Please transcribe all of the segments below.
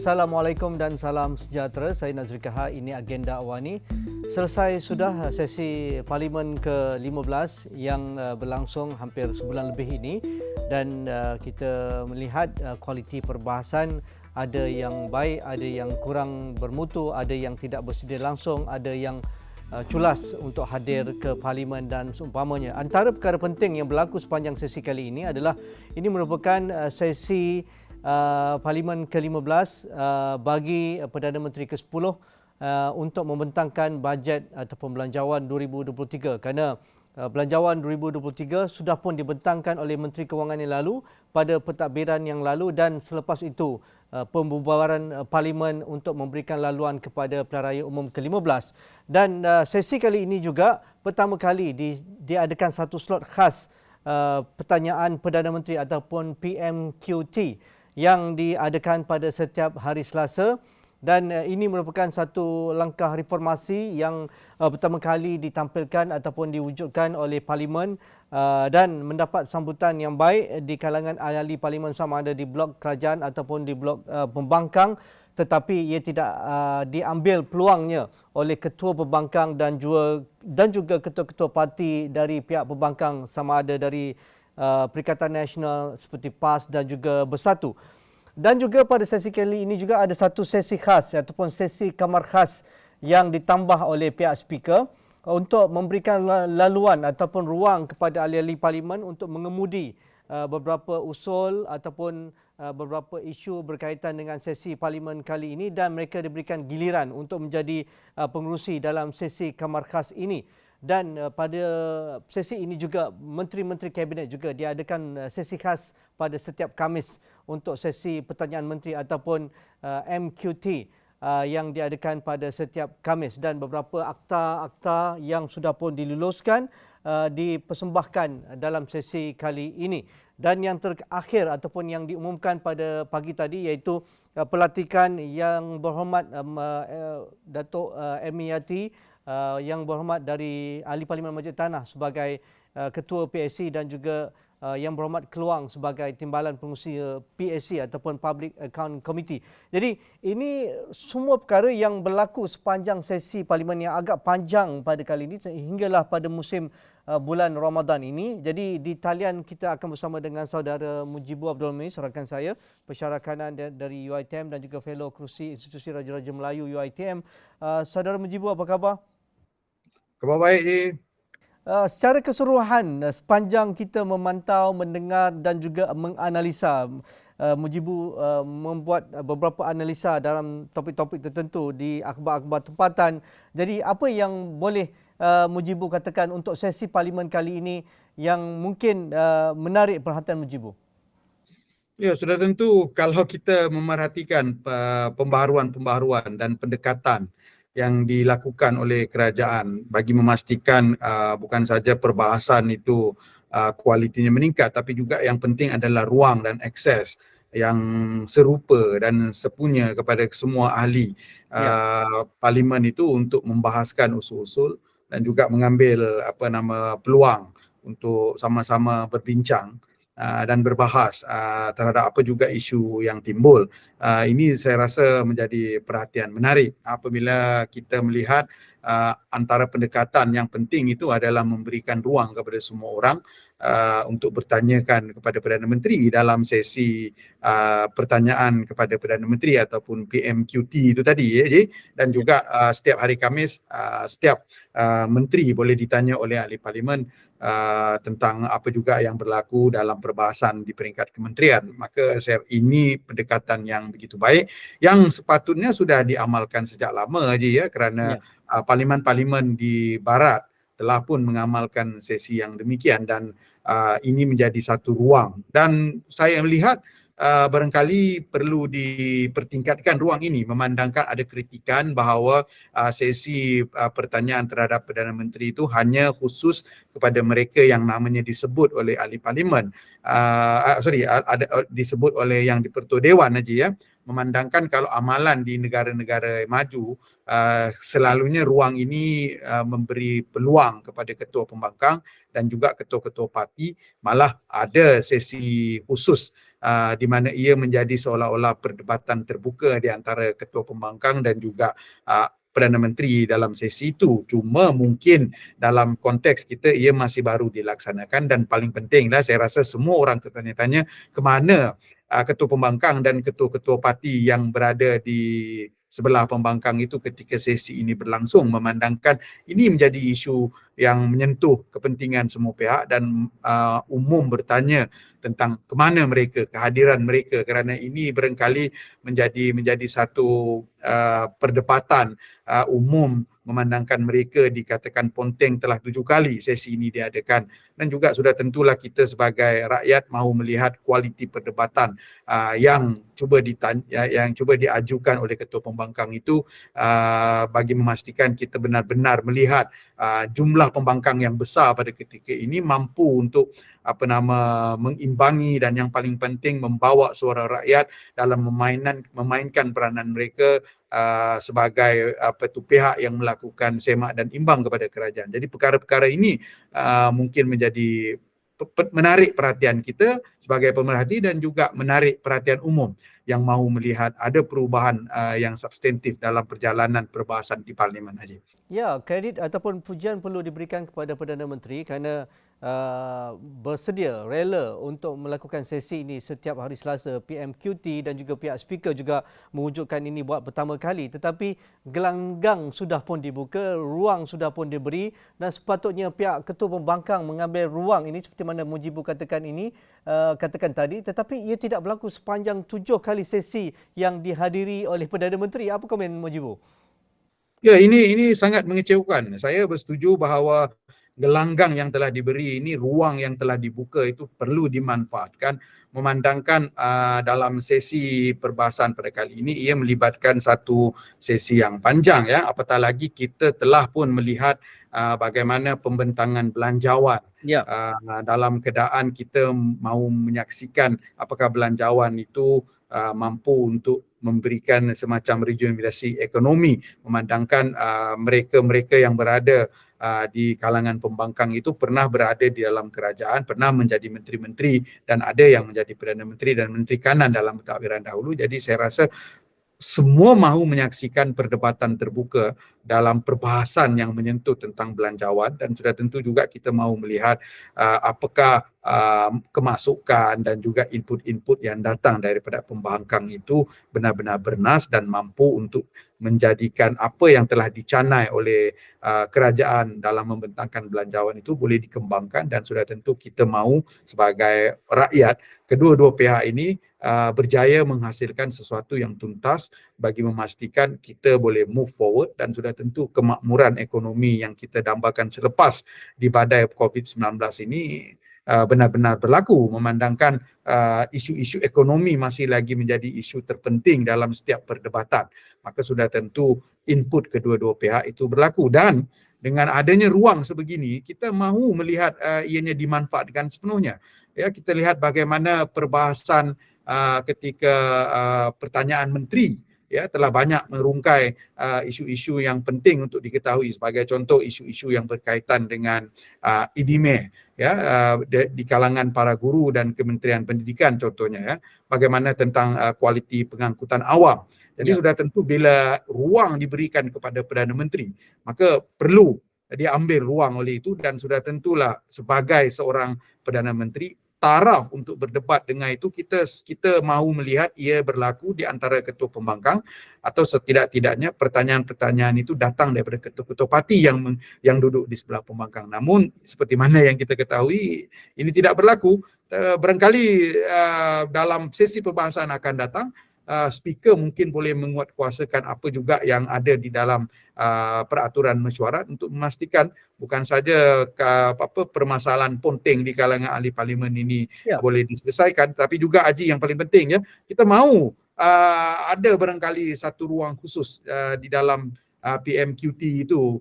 Assalamualaikum dan salam sejahtera. Saya Nazri Kahar. Ini Agenda Awani. Selesai sudah sesi Parlimen ke-15 yang berlangsung hampir sebulan lebih ini, dan kita melihat kualiti perbahasan ada yang baik, ada yang kurang bermutu, ada yang tidak bersedia langsung, ada yang culas untuk hadir ke Parlimen dan seumpamanya. Antara perkara penting yang berlaku sepanjang sesi kali ini adalah ini merupakan sesi Parlimen ke-15 bagi Perdana Menteri ke-10 untuk membentangkan bajet ataupun belanjawan 2023, kerana belanjawan 2023 sudah pun dibentangkan oleh Menteri Kewangan yang lalu pada pentadbiran yang lalu, dan selepas itu pembubaran Parlimen untuk memberikan laluan kepada Pilihan Raya Umum ke-15. Dan sesi kali ini juga pertama kali diadakan satu slot khas pertanyaan Perdana Menteri ataupun PMQT yang diadakan pada setiap hari Selasa, dan ini merupakan satu langkah reformasi yang pertama kali ditampilkan ataupun diwujudkan oleh Parlimen dan mendapat sambutan yang baik di kalangan ahli Parlimen, sama ada di blok kerajaan ataupun di blok pembangkang, tetapi ia tidak diambil peluangnya oleh ketua pembangkang dan juga ketua-ketua parti dari pihak pembangkang, sama ada dari Perikatan Nasional seperti PAS dan juga Bersatu. Dan juga pada sesi kali ini juga ada satu sesi khas ataupun sesi kamar khas yang ditambah oleh pihak speaker untuk memberikan laluan ataupun ruang kepada ahli-ahli Parlimen untuk mengemudi beberapa usul ataupun beberapa isu berkaitan dengan sesi Parlimen kali ini, dan mereka diberikan giliran untuk menjadi pengerusi dalam sesi kamar khas ini. Dan pada sesi ini juga menteri-menteri kabinet juga diadakan sesi khas pada setiap Khamis untuk sesi pertanyaan menteri ataupun MQT yang diadakan pada setiap Khamis, dan beberapa akta-akta yang sudah pun diluluskan dipersembahkan dalam sesi kali ini. Dan yang terakhir ataupun yang diumumkan pada pagi tadi iaitu pelantikan Yang Berhormat Datuk M. Yati, Yang Berhormat dari Ahli Parlimen Masjid Tanah sebagai Ketua PAC, dan juga Yang Berhormat Keluang sebagai Timbalan Pengurusi PAC ataupun Public Account Committee. Jadi ini semua perkara yang berlaku sepanjang sesi Parlimen yang agak panjang pada kali ini hinggalah pada musim bulan Ramadan ini. Jadi di talian kita akan bersama dengan saudara Mujibu Abdul Muiz, rakan saya, pensyarah kanan dari UiTM dan juga fellow kerusi Institusi Raja-Raja Melayu UiTM. Saudara Mujibu, apa khabar? Khabar baik, Ji. Secara keseluruhan, sepanjang kita memantau, mendengar dan juga menganalisa, Mujibu membuat beberapa analisa dalam topik-topik tertentu di akhbar-akhbar tempatan. Jadi apa yang boleh Mujibu katakan untuk sesi Parlimen kali ini yang mungkin menarik perhatian Mujibu? Ya, sudah tentu kalau kita memerhatikan pembaharuan-pembaharuan dan pendekatan yang dilakukan oleh kerajaan bagi memastikan bukan saja perbahasan itu kualitinya meningkat, tapi juga yang penting adalah ruang dan akses yang serupa dan sepunya kepada semua ahli Parlimen itu untuk membahaskan usul-usul dan juga mengambil peluang untuk sama-sama berbincang dan berbahas terhadap apa juga isu yang timbul. Ini saya rasa menjadi perhatian menarik apabila kita melihat antara pendekatan yang penting itu adalah memberikan ruang kepada semua orang untuk bertanyakan kepada Perdana Menteri dalam sesi pertanyaan kepada Perdana Menteri ataupun PMQT itu tadi, dan juga setiap hari Khamis setiap menteri boleh ditanya oleh ahli Parlimen tentang apa juga yang berlaku dalam perbahasan di peringkat kementerian. Maka ini pendekatan yang begitu baik yang sepatutnya sudah diamalkan sejak lama kerana parlimen-parlimen di barat telah pun mengamalkan sesi yang demikian, dan ini menjadi satu ruang, dan saya melihat barangkali perlu dipertingkatkan ruang ini, memandangkan ada kritikan bahawa sesi pertanyaan terhadap Perdana Menteri itu hanya khusus kepada mereka yang namanya disebut oleh ahli Parlimen, disebut oleh yang di-Pertua Dewan saja, memandangkan kalau amalan di negara-negara maju selalunya ruang ini memberi peluang kepada ketua pembangkang dan juga ketua-ketua parti, malah ada sesi khusus di mana ia menjadi seolah-olah perdebatan terbuka di antara ketua pembangkang dan juga Perdana Menteri dalam sesi itu. Cuma mungkin dalam konteks kita ia masih baru dilaksanakan, dan paling pentinglah saya rasa semua orang tertanya-tanya ke mana ketua pembangkang dan ketua-ketua parti yang berada di sebelah pembangkang itu ketika sesi ini berlangsung, memandangkan ini menjadi isu yang menyentuh kepentingan semua pihak dan umum bertanya tentang ke mana mereka, kehadiran mereka, kerana ini barangkali menjadi satu perdebatan umum, memandangkan mereka dikatakan ponteng telah 7 kali sesi ini diadakan, dan juga sudah tentulah kita sebagai rakyat mahu melihat kualiti perdebatan yang cuba diajukan oleh ketua pembangkang itu, bagi memastikan kita benar-benar melihat jumlah pembangkang yang besar pada ketika ini mampu untuk mengimbangi dan yang paling penting membawa suara rakyat dalam memainkan peranan mereka sebagai pihak yang melakukan semak dan imbang kepada kerajaan. Jadi perkara-perkara ini mungkin menjadi menarik perhatian kita sebagai pemerhati dan juga menarik perhatian umum yang mahu melihat ada perubahan yang substantif dalam perjalanan perbahasan di Parlimen, Haji. Ya, kredit ataupun pujian perlu diberikan kepada Perdana Menteri kerana bersedia, rela untuk melakukan sesi ini setiap hari Selasa. PMQT dan juga pihak speaker juga mewujudkan ini buat pertama kali. Tetapi gelanggang sudah pun dibuka, ruang sudah pun diberi, dan sepatutnya pihak ketua pembangkang mengambil ruang ini seperti mana Mujibu katakan tadi. Tetapi ia tidak berlaku sepanjang 7 kali sesi yang dihadiri oleh Perdana Menteri. Apa komen Mujibu? Ya, ini sangat mengecewakan. Saya bersetuju bahawa gelanggang yang telah diberi ini, ruang yang telah dibuka itu perlu dimanfaatkan, memandangkan dalam sesi perbahasan pada kali ini ia melibatkan satu sesi yang panjang, ya, apatah lagi kita telah pun melihat bagaimana pembentangan belanjawan. Ya. Dalam keadaan kita mahu menyaksikan apakah belanjawan itu mampu untuk memberikan semacam regenerasi ekonomi, memandangkan mereka-mereka yang berada di kalangan pembangkang itu pernah berada di dalam kerajaan, pernah menjadi menteri-menteri, dan ada yang menjadi Perdana Menteri dan Menteri Kanan dalam pentadbiran dahulu. Jadi saya rasa semua mahu menyaksikan perdebatan terbuka dalam perbahasan yang menyentuh tentang belanjawan, dan sudah tentu juga kita mahu melihat apakah kemasukan dan juga input-input yang datang daripada pembangkang itu benar-benar bernas dan mampu untuk menjadikan apa yang telah dicanai oleh kerajaan dalam membentangkan belanjawan itu boleh dikembangkan, dan sudah tentu kita mahu sebagai rakyat kedua-dua pihak ini berjaya menghasilkan sesuatu yang tuntas bagi memastikan kita boleh move forward, dan sudah tentu kemakmuran ekonomi yang kita dambakan selepas di badai COVID-19 ini benar-benar berlaku, memandangkan isu-isu ekonomi masih lagi menjadi isu terpenting dalam setiap perdebatan. Maka sudah tentu input kedua-dua pihak itu berlaku, dan dengan adanya ruang sebegini kita mahu melihat ianya dimanfaatkan sepenuhnya. Ya, kita lihat bagaimana perbahasan ketika pertanyaan menteri, ya, telah banyak merungkai isu-isu yang penting untuk diketahui, sebagai contoh isu-isu yang berkaitan dengan IDIME, ya, di kalangan para guru dan Kementerian Pendidikan contohnya, ya, bagaimana tentang kualiti pengangkutan awam. Jadi sudah tentu bila ruang diberikan kepada Perdana Menteri, maka perlu diambil ruang oleh itu, dan sudah tentulah sebagai seorang Perdana Menteri taraf untuk berdebat dengan itu, kita mahu melihat ia berlaku di antara ketua pembangkang, atau setidak-tidaknya pertanyaan-pertanyaan itu datang daripada ketua-ketua parti yang duduk di sebelah pembangkang. Namun seperti mana yang kita ketahui, ini tidak berlaku. Barangkali dalam sesi perbahasan akan datang, speaker mungkin boleh menguatkuasakan apa juga yang ada di dalam peraturan mesyuarat untuk memastikan bukan saja permasalahan ponteng di kalangan ahli parlimen ini boleh diselesaikan, tapi juga, Haji, yang paling penting, ya, kita mahu ada barangkali satu ruang khusus di dalam PMQT itu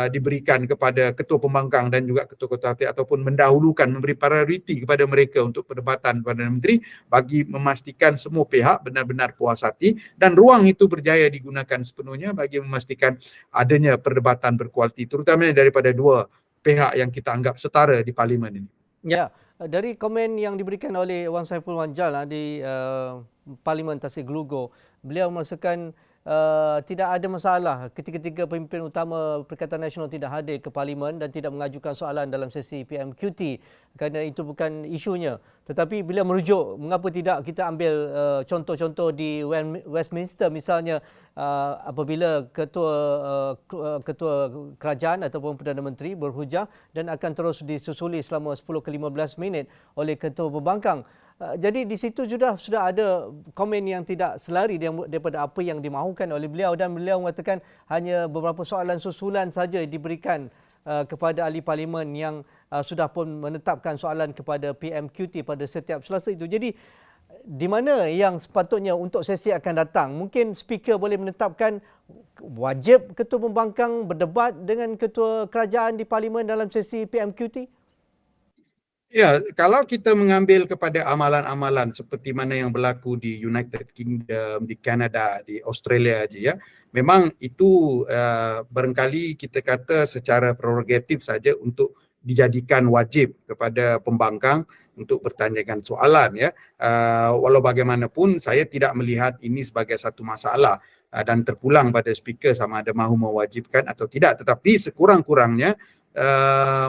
diberikan kepada ketua pembangkang dan juga ketua-ketua parti, ataupun mendahulukan, memberi prioriti kepada mereka untuk perdebatan Perdana Menteri, bagi memastikan semua pihak benar-benar puas hati dan ruang itu berjaya digunakan sepenuhnya bagi memastikan adanya perdebatan berkualiti, terutamanya daripada dua pihak yang kita anggap setara di parlimen ini. Ya, Dari komen yang diberikan oleh Wan Saiful Wanjal di Parlimen Tasik Glugo, beliau merasakan tidak ada masalah ketika pemimpin utama Perikatan Nasional tidak hadir ke Parlimen dan tidak mengajukan soalan dalam sesi PMQT kerana itu bukan isunya. Tetapi beliau merujuk mengapa tidak kita ambil contoh-contoh di Westminster misalnya, apabila ketua kerajaan ataupun Perdana Menteri berhujah dan akan terus disusuli selama 10 ke 15 minit oleh ketua pembangkang. Jadi di situ sudah ada komen yang tidak selari daripada apa yang dimahukan oleh beliau, dan beliau mengatakan hanya beberapa soalan susulan saja diberikan kepada ahli parlimen yang sudah pun menetapkan soalan kepada PMQT pada setiap Selasa itu. Jadi di mana yang sepatutnya untuk sesi akan datang, mungkin speaker boleh menetapkan wajib ketua pembangkang berdebat dengan ketua kerajaan di parlimen dalam sesi PMQT? Ya, kalau kita mengambil kepada amalan-amalan seperti mana yang berlaku di United Kingdom, di Canada, di Australia aja ya, memang itu barangkali kita kata secara prerogatif saja untuk dijadikan wajib kepada pembangkang untuk bertanyakan soalan ya. Walau bagaimanapun saya tidak melihat ini sebagai satu masalah dan terpulang pada speaker sama ada mahu mewajibkan atau tidak. Tetapi sekurang-kurangnya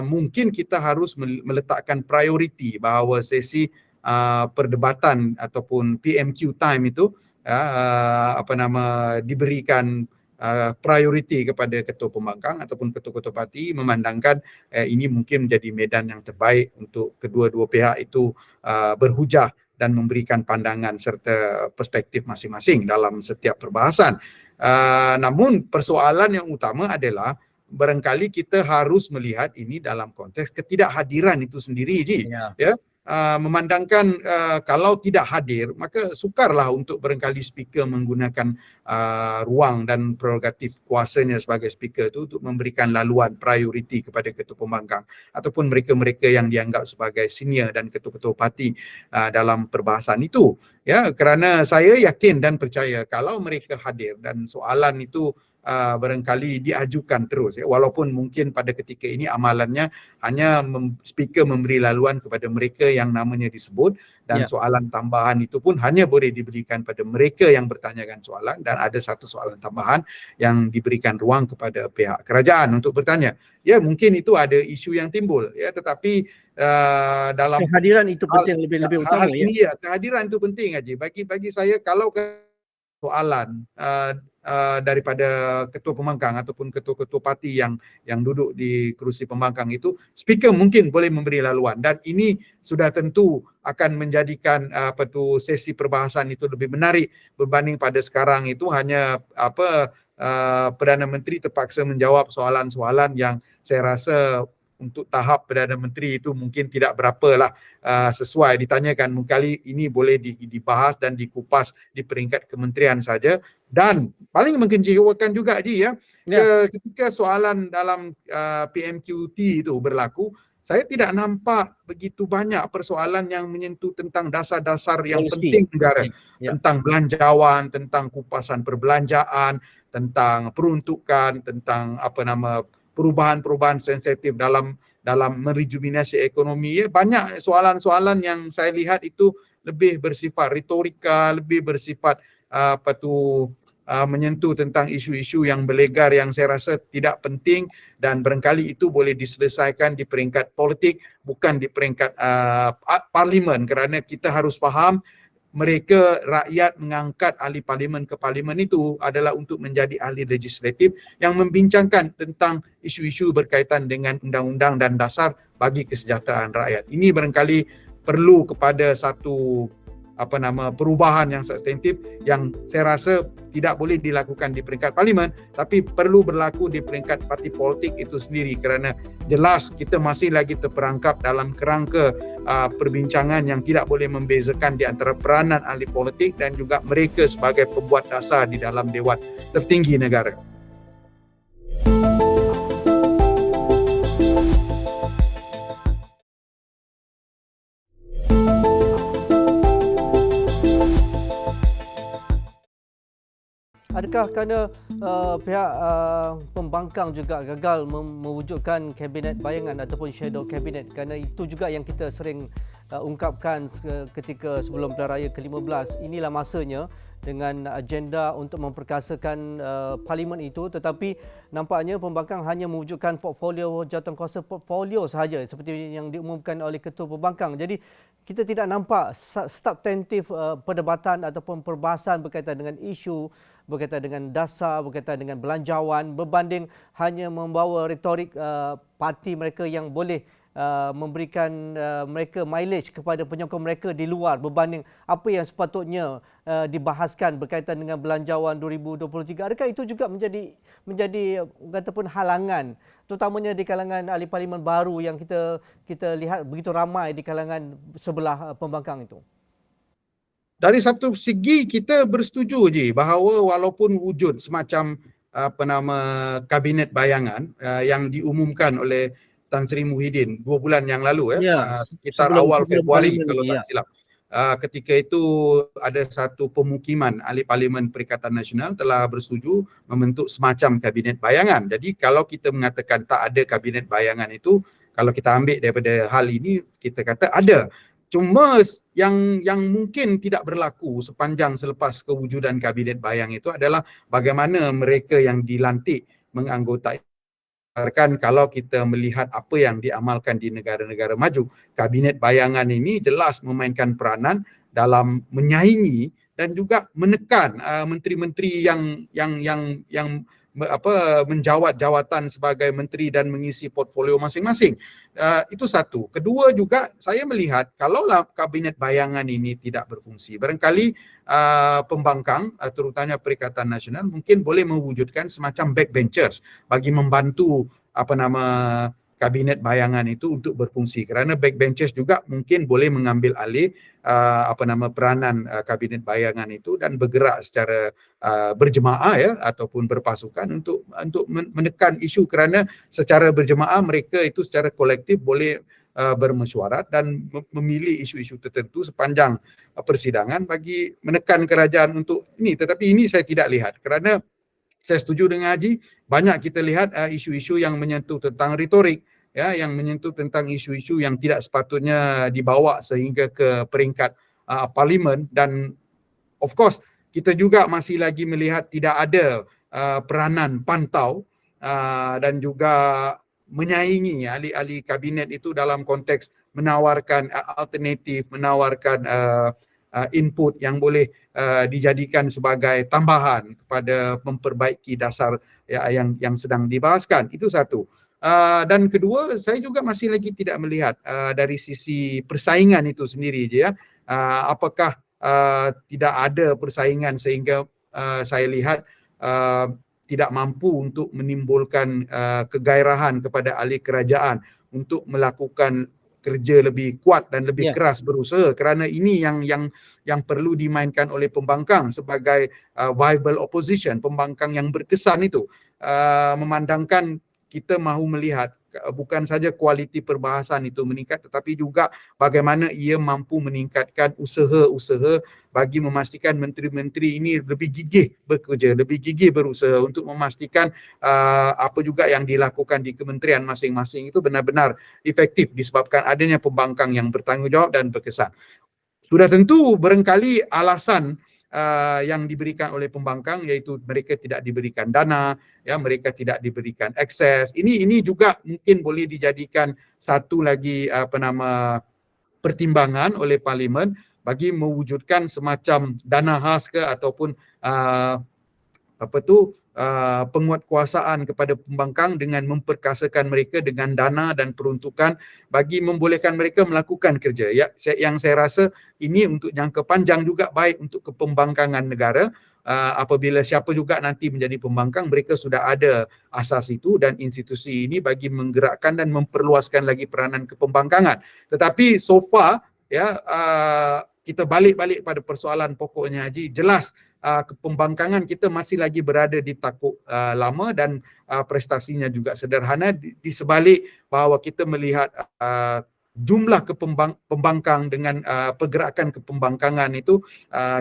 mungkin kita harus meletakkan prioriti bahawa sesi perdebatan ataupun PMQ time itu diberikan prioriti kepada ketua pembangkang ataupun ketua-ketua parti, memandangkan ini mungkin menjadi medan yang terbaik untuk kedua-dua pihak itu berhujah dan memberikan pandangan serta perspektif masing-masing dalam setiap perbahasan. Namun persoalan yang utama adalah barangkali kita harus melihat ini dalam konteks ketidakhadiran itu sendiri ya. Memandangkan kalau tidak hadir maka sukarlah untuk barangkali speaker menggunakan ruang dan prerogatif kuasanya sebagai speaker itu untuk memberikan laluan prioriti kepada ketua pembangkang ataupun mereka-mereka yang dianggap sebagai senior dan ketua-ketua parti dalam perbahasan itu ya, kerana saya yakin dan percaya kalau mereka hadir dan soalan itu barangkali diajukan terus ya, walaupun mungkin pada ketika ini amalannya hanya speaker memberi laluan kepada mereka yang namanya disebut dan soalan tambahan itu pun hanya boleh diberikan pada mereka yang bertanyakan soalan, dan ada satu soalan tambahan yang diberikan ruang kepada pihak kerajaan untuk bertanya. Ya, mungkin itu ada isu yang timbul ya, tetapi dalam kehadiran itu penting, lebih utama ya. Kehadiran itu penting Haji. Bagi saya kalau soalan daripada ketua pembangkang ataupun ketua-ketua parti yang duduk di kerusi pembangkang itu, speaker mungkin boleh memberi laluan, dan ini sudah tentu akan menjadikan sesi perbahasan itu lebih menarik berbanding pada sekarang itu hanya Perdana Menteri terpaksa menjawab soalan-soalan yang saya rasa untuk tahap Perdana Menteri itu mungkin tidak berapalah sesuai ditanyakan. Kali ini boleh dibahas dan dikupas di peringkat kementerian saja. Dan paling mengkecewakan juga Haji ya, ketika soalan dalam PMQT itu berlaku, saya tidak nampak begitu banyak persoalan yang menyentuh tentang dasar-dasar yang penting negara, tentang belanjawan, tentang kupasan perbelanjaan, tentang peruntukan, tentang perubahan-perubahan sensitif dalam merejuvenasi ekonomi ya. Banyak soalan-soalan yang saya lihat itu lebih bersifat retorika, lebih bersifat menyentuh tentang isu-isu yang berlegar yang saya rasa tidak penting, dan barangkali itu boleh diselesaikan di peringkat politik bukan di peringkat parlimen, kerana kita harus faham mereka rakyat mengangkat ahli parlimen ke parlimen itu adalah untuk menjadi ahli legislatif yang membincangkan tentang isu-isu berkaitan dengan undang-undang dan dasar bagi kesejahteraan rakyat. Ini barangkali perlu kepada satu perubahan yang substantif yang saya rasa tidak boleh dilakukan di peringkat parlimen, tapi perlu berlaku di peringkat parti politik itu sendiri, kerana jelas kita masih lagi terperangkap dalam kerangka perbincangan yang tidak boleh membezakan di antara peranan ahli politik dan juga mereka sebagai pembuat dasar di dalam Dewan Tertinggi negara. adakah kerana pihak pembangkang juga gagal mewujudkan kabinet bayangan ataupun shadow cabinet, kerana itu juga yang kita sering ungkapkan ketika sebelum pilihan raya ke-15. Inilah masanya dengan agenda untuk memperkasakan parlimen itu, tetapi nampaknya pembangkang hanya mewujudkan portfolio jawatankuasa portfolio sahaja seperti yang diumumkan oleh ketua pembangkang. Jadi kita tidak nampak substantif perdebatan ataupun perbahasan berkaitan dengan isu, berkaitan dengan dasar, berkaitan dengan belanjawan, berbanding hanya membawa retorik parti mereka yang boleh memberikan mereka mileage kepada penyokong mereka di luar berbanding apa yang sepatutnya dibahaskan berkaitan dengan belanjawan 2023. Adakah itu juga menjadi ataupun halangan, terutamanya di kalangan ahli parlimen baru yang kita lihat begitu ramai di kalangan sebelah pembangkang itu? Dari satu segi kita bersetuju je bahawa walaupun wujud semacam kabinet bayangan yang diumumkan oleh Tan Sri Muhyiddin 2 bulan yang lalu sekitar awal Februari kalau tak silap. Ketika itu ada satu pemukiman ahli parlimen Perikatan Nasional telah bersetuju membentuk semacam kabinet bayangan. Jadi kalau kita mengatakan tak ada kabinet bayangan itu, kalau kita ambil daripada hal ini, kita kata ada. Cuma yang mungkin tidak berlaku sepanjang selepas kewujudan kabinet bayang itu adalah bagaimana mereka yang dilantik menganggotai. Kalau kita melihat apa yang diamalkan di negara-negara maju, kabinet bayangan ini jelas memainkan peranan dalam menyaingi dan juga menekan menteri-menteri yang menjawat jawatan sebagai menteri dan mengisi portfolio masing-masing. Itu satu. Kedua juga saya melihat kalaulah kabinet bayangan ini tidak berfungsi, barangkali pembangkang terutamanya Perikatan Nasional mungkin boleh mewujudkan semacam backbenchers bagi membantu kabinet bayangan itu untuk berfungsi, kerana backbenchers juga mungkin boleh mengambil alih peranan kabinet bayangan itu dan bergerak secara berjemaah ataupun berpasukan untuk menekan isu, kerana secara berjemaah mereka itu secara kolektif boleh bermesyuarat dan memilih isu-isu tertentu sepanjang persidangan bagi menekan kerajaan untuk ini. Tetapi ini saya tidak lihat, kerana saya setuju dengan Haji, banyak kita lihat isu-isu yang menyentuh tentang retorik, yang menyentuh tentang isu-isu yang tidak sepatutnya dibawa sehingga ke peringkat parlimen. Dan of course kita juga masih lagi melihat tidak ada peranan pantau dan juga menyaingi ahli-ahli kabinet itu dalam konteks menawarkan alternatif, menawarkan input yang boleh dijadikan sebagai tambahan kepada memperbaiki dasar yang sedang dibahaskan. Itu satu. Dan kedua, saya juga masih lagi tidak melihat dari sisi persaingan itu sendiri je apakah tidak ada persaingan sehingga saya lihat tidak mampu untuk menimbulkan kegairahan kepada ahli kerajaan untuk melakukan kerja lebih kuat dan lebih keras berusaha, kerana ini yang perlu dimainkan oleh pembangkang sebagai viable opposition, pembangkang yang berkesan itu, memandangkan kita mahu melihat bukan saja kualiti perbahasan itu meningkat, tetapi juga bagaimana ia mampu meningkatkan usaha-usaha bagi memastikan menteri-menteri ini lebih gigih bekerja, lebih gigih berusaha untuk memastikan apa juga yang dilakukan di kementerian masing-masing itu benar-benar efektif disebabkan adanya pembangkang yang bertanggungjawab dan berkesan. Sudah tentu barangkali alasan yang diberikan oleh pembangkang iaitu mereka tidak diberikan dana, mereka tidak diberikan akses. Ini juga mungkin boleh dijadikan satu lagi pertimbangan oleh parlimen bagi mewujudkan semacam dana khas ke ataupun penguatkuasaan kepada pembangkang dengan memperkasakan mereka dengan dana dan peruntukan bagi membolehkan mereka melakukan kerja. Yang saya rasa ini untuk jangka panjang juga baik untuk kepembangkangan negara. Apabila siapa juga nanti menjadi pembangkang, mereka sudah ada asas itu dan institusi ini bagi menggerakkan dan memperluaskan lagi peranan kepembangkangan. Tetapi so far kita balik pada persoalan pokoknya Haji, jelas kepembangkangan kita masih lagi berada di takuk lama dan prestasinya juga sederhana, di sebalik bahawa kita melihat jumlah pembangkang dengan pergerakan kepembangkangan itu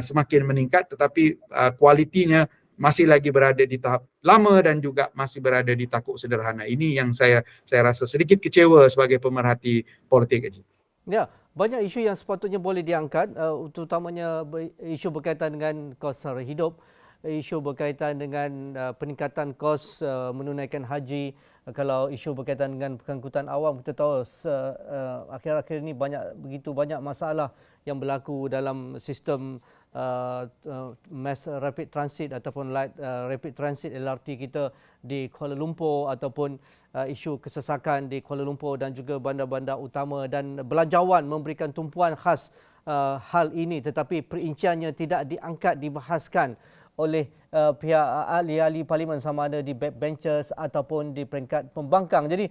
semakin meningkat, tetapi kualitinya masih lagi berada di tahap lama dan juga masih berada di takuk sederhana. Ini yang saya rasa sedikit kecewa sebagai pemerhati politik, Haji. Ya, banyak isu yang sepatutnya boleh diangkat, terutamanya isu berkaitan dengan kos sara hidup, isu berkaitan dengan peningkatan kos menunaikan haji. Kalau isu berkaitan dengan pengangkutan awam, kita tahu akhir-akhir ini begitu banyak masalah yang berlaku dalam sistem mass rapid transit ataupun light rapid transit LRT kita di Kuala Lumpur, ataupun isu kesesakan di Kuala Lumpur dan juga bandar-bandar utama, dan belanjawan memberikan tumpuan khas hal ini, tetapi perinciannya tidak diangkat, dibahaskan oleh pihak ahli-ahli parlimen, sama ada di backbenchers ataupun di peringkat pembangkang. Jadi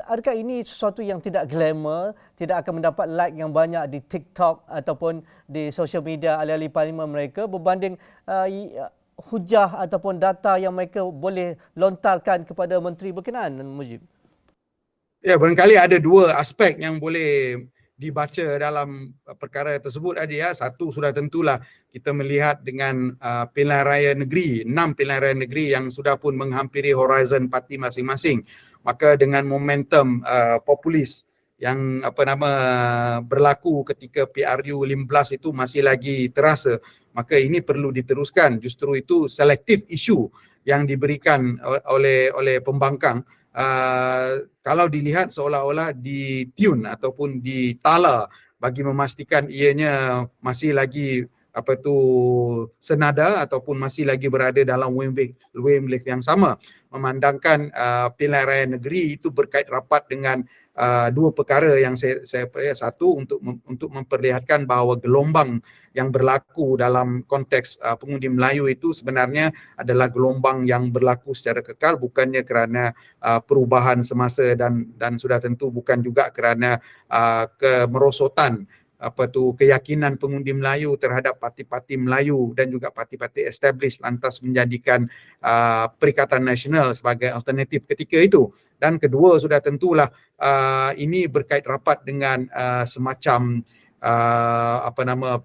adakah ini sesuatu yang tidak glamour, tidak akan mendapat like yang banyak di TikTok ataupun di social media ahli-ahli parlimen mereka, berbanding hujah ataupun data yang mereka boleh lontarkan kepada menteri berkenaan, Mujib? Ya, barangkali ada dua aspek yang boleh dibaca dalam perkara tersebut aja ya. Satu, sudah tentulah kita melihat dengan pilihan raya negeri, 6 pilihan raya negeri yang sudah pun menghampiri horizon parti masing-masing. Maka dengan momentum populis yang berlaku ketika PRU 15 itu masih lagi terasa, maka ini perlu diteruskan. Justru itu selektif isu yang diberikan oleh pembangkang, kalau dilihat seolah-olah ditune ataupun ditala bagi memastikan ianya masih lagi senada ataupun masih lagi berada dalam wavelength yang sama, memandangkan pilihan raya negeri itu berkait rapat dengan dua perkara yang saya satu, untuk memperlihatkan bahawa gelombang yang berlaku dalam konteks pengundi Melayu itu sebenarnya adalah gelombang yang berlaku secara kekal, bukannya kerana perubahan semasa dan sudah tentu bukan juga kerana kemerosotan keyakinan pengundi Melayu terhadap parti-parti Melayu dan juga parti-parti established lantas menjadikan Perikatan Nasional sebagai alternatif ketika itu. Dan kedua, sudah tentulah ini berkait rapat dengan semacam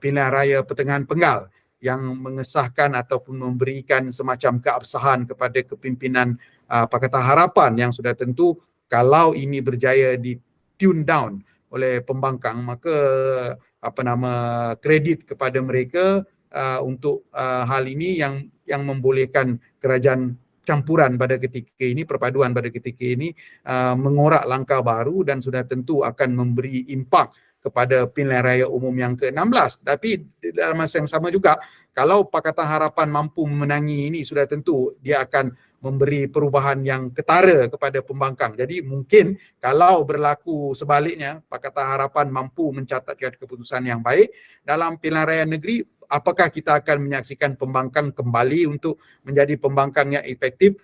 pilihan raya pertengahan penggal yang mengesahkan ataupun memberikan semacam keabsahan kepada kepimpinan Pakatan Harapan, yang sudah tentu kalau ini berjaya di tune down oleh pembangkang, maka kredit kepada mereka untuk hal ini yang membolehkan kerajaan campuran pada ketika ini, perpaduan pada ketika ini, mengorak langkah baru dan sudah tentu akan memberi impak kepada pilihan raya umum yang ke-16. Tapi dalam masa yang sama juga, kalau Pakatan Harapan mampu memenangi ini, sudah tentu dia akan memberi perubahan yang ketara kepada pembangkang. Jadi mungkin kalau berlaku sebaliknya, Pakatan Harapan mampu mencatatkan keputusan yang baik dalam pilihan raya negeri, apakah kita akan menyaksikan pembangkang kembali untuk menjadi pembangkang yang efektif,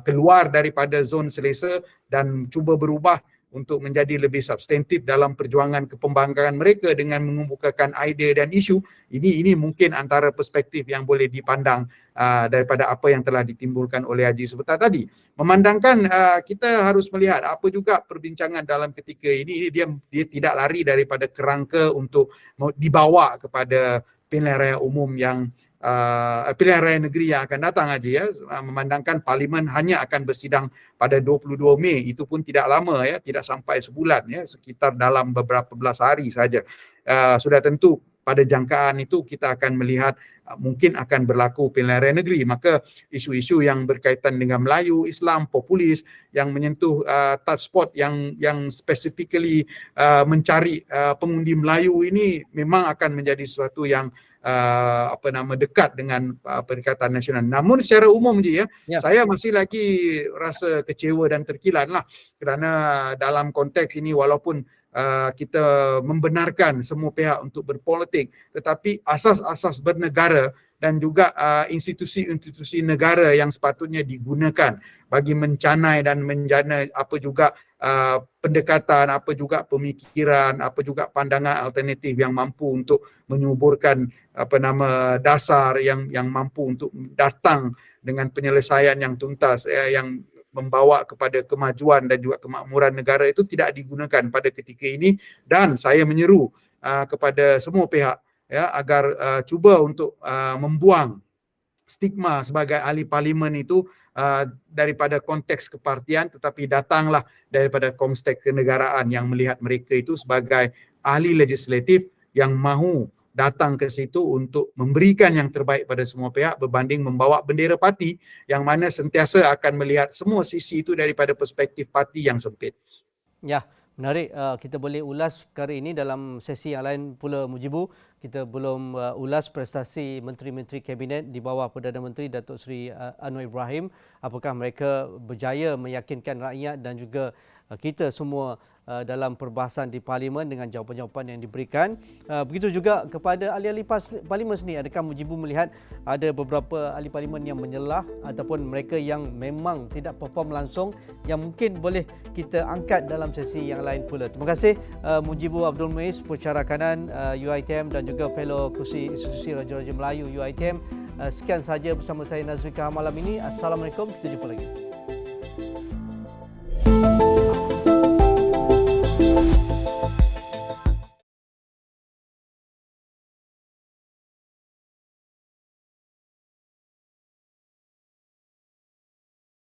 keluar daripada zon selesa dan cuba berubah untuk menjadi lebih substantif dalam perjuangan kepembangkangan mereka dengan mengemukakan idea dan isu. Ini mungkin antara perspektif yang boleh dipandang daripada apa yang telah ditimbulkan oleh Haji sebentar tadi. Memandangkan kita harus melihat apa juga perbincangan dalam ketika ini, dia tidak lari daripada kerangka untuk dibawa kepada pilihan raya umum yang pilihan raya negeri yang akan datang aja ya. Memandangkan parlimen hanya akan bersidang pada 22 Mei, itu pun tidak lama ya, tidak sampai sebulan ya, sekitar dalam beberapa belas hari saja. Sudah tentu pada jangkaan itu kita akan melihat mungkin akan berlaku pilihan raya negeri, maka isu-isu yang berkaitan dengan Melayu, Islam, populis yang menyentuh touch spot yang specifically mencari pengundi Melayu ini memang akan menjadi sesuatu yang dekat dengan Perikatan Nasional. Namun secara umum je ya, saya masih lagi rasa kecewa dan terkilan lah, kerana dalam konteks ini walaupun kita membenarkan semua pihak untuk berpolitik, tetapi asas-asas bernegara dan juga institusi-institusi negara yang sepatutnya digunakan bagi mencanai dan menjana apa juga pendekatan, apa juga pemikiran, apa juga pandangan alternatif yang mampu untuk menyuburkan dasar yang mampu untuk datang dengan penyelesaian yang tuntas, yang membawa kepada kemajuan dan juga kemakmuran negara, itu tidak digunakan pada ketika ini. Dan saya menyeru kepada semua pihak ya, agar cuba untuk membuang stigma sebagai ahli parlimen itu daripada konteks kepartian, tetapi datanglah daripada konteks kenegaraan yang melihat mereka itu sebagai ahli legislatif yang mahu datang ke situ untuk memberikan yang terbaik pada semua pihak berbanding membawa bendera parti yang mana sentiasa akan melihat semua sisi itu daripada perspektif parti yang sempit. Ya, menarik. Kita boleh ulas perkara ini dalam sesi yang lain pula, Mujibu. Kita belum ulas prestasi menteri-menteri kabinet di bawah Perdana Menteri Datuk Seri Anwar Ibrahim. Apakah mereka berjaya meyakinkan rakyat dan juga kita semua dalam perbahasan di Parlimen dengan jawapan-jawapan yang diberikan. Begitu juga kepada ahli-ahli Parlimen sendiri. Adakah Mujibu melihat ada beberapa ahli Parlimen yang menyelah ataupun mereka yang memang tidak perform langsung yang mungkin boleh kita angkat dalam sesi yang lain pula. Terima kasih Mujibu Abdul Muiz, pensyarah kanan UiTM dan juga fellow Kursi Institusi Raja-Raja Melayu UiTM. Sekian sahaja bersama saya Nazrika malam ini. Assalamualaikum, kita jumpa lagi.